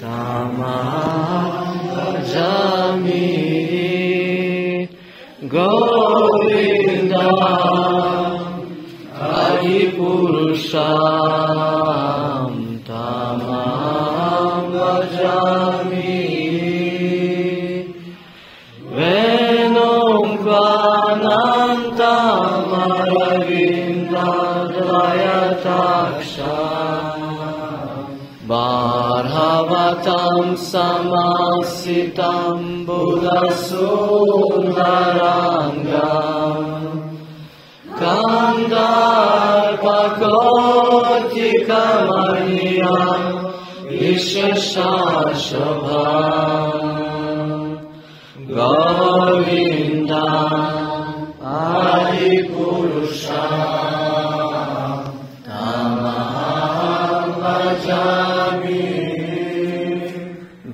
tamaham bhajami. Govinda Adipurusham tamaham bhajami. Venum kvanantam aravindadayataksha Bharhavatam samasitam buddhasundarangam Kandarpakotikamaniam Visheshashabham Govinda Adipurusha tamaham bhajami.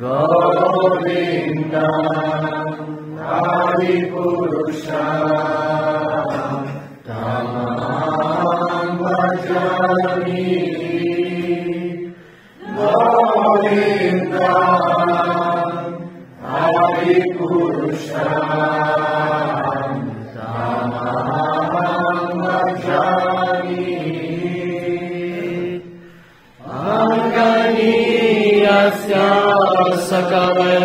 Govinda Adipurusha tamaham bhajami. Govinda Adipurusha tamaham bhajami. Anganiyasya sakale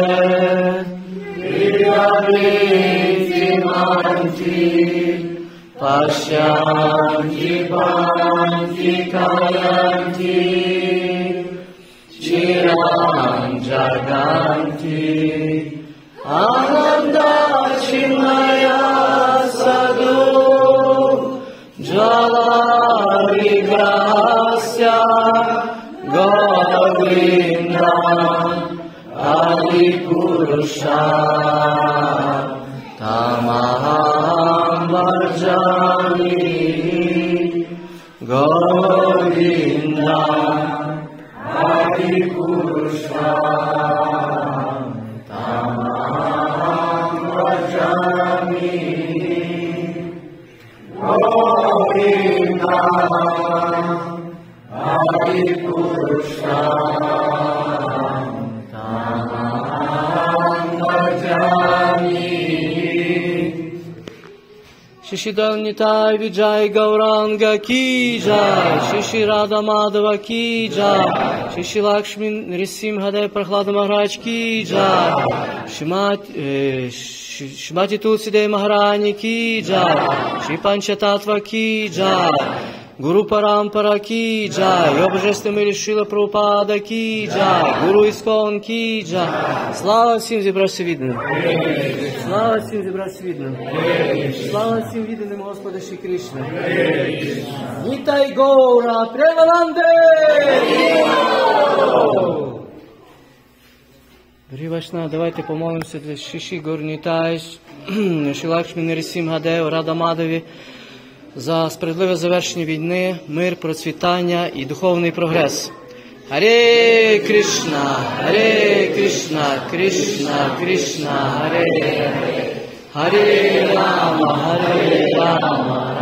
Viraviti manti Pashyanti panti kayanti Chiram jaganti Ananda chimaya sadhu Jala vigrahasya Govinda Adipurusha tamaham bhajami. Govinda Adipurusha tamaham bhajami. Govinda Adipurusha tamaham bhajami. Shishidal Nitai Vijay Gauranga ki jai, Shishi Radha Madhava ki jai, Shishi Lakshmi Nrisimhadev Prahlada Maharaj ki jai, Shrimati Tulsidev Maharani ki jai, Shri Panchatattva ki jai, Guru Parampara ki jai, Его Божественная милость Шрила Прабхупада ки jai, Гуру Искон ки jai. Слава всем зебрасовидным! Слава всем зебрасовидным! Слава всем видным Господа Шри Кришна! Нитай Гаура Превананде! Дорогі Вайшнави, давайте помолимося для Шиші Гаур Нитай, Шрі Лакшмі Нарисимхадеву, Рада Мадаві, за справедливе завершення війни, мир, процвітання і духовний прогрес. Харе Кришна, Харе Кришна, Кришна, Кришна, Харе Харе, Харе Рама, Харе Рама,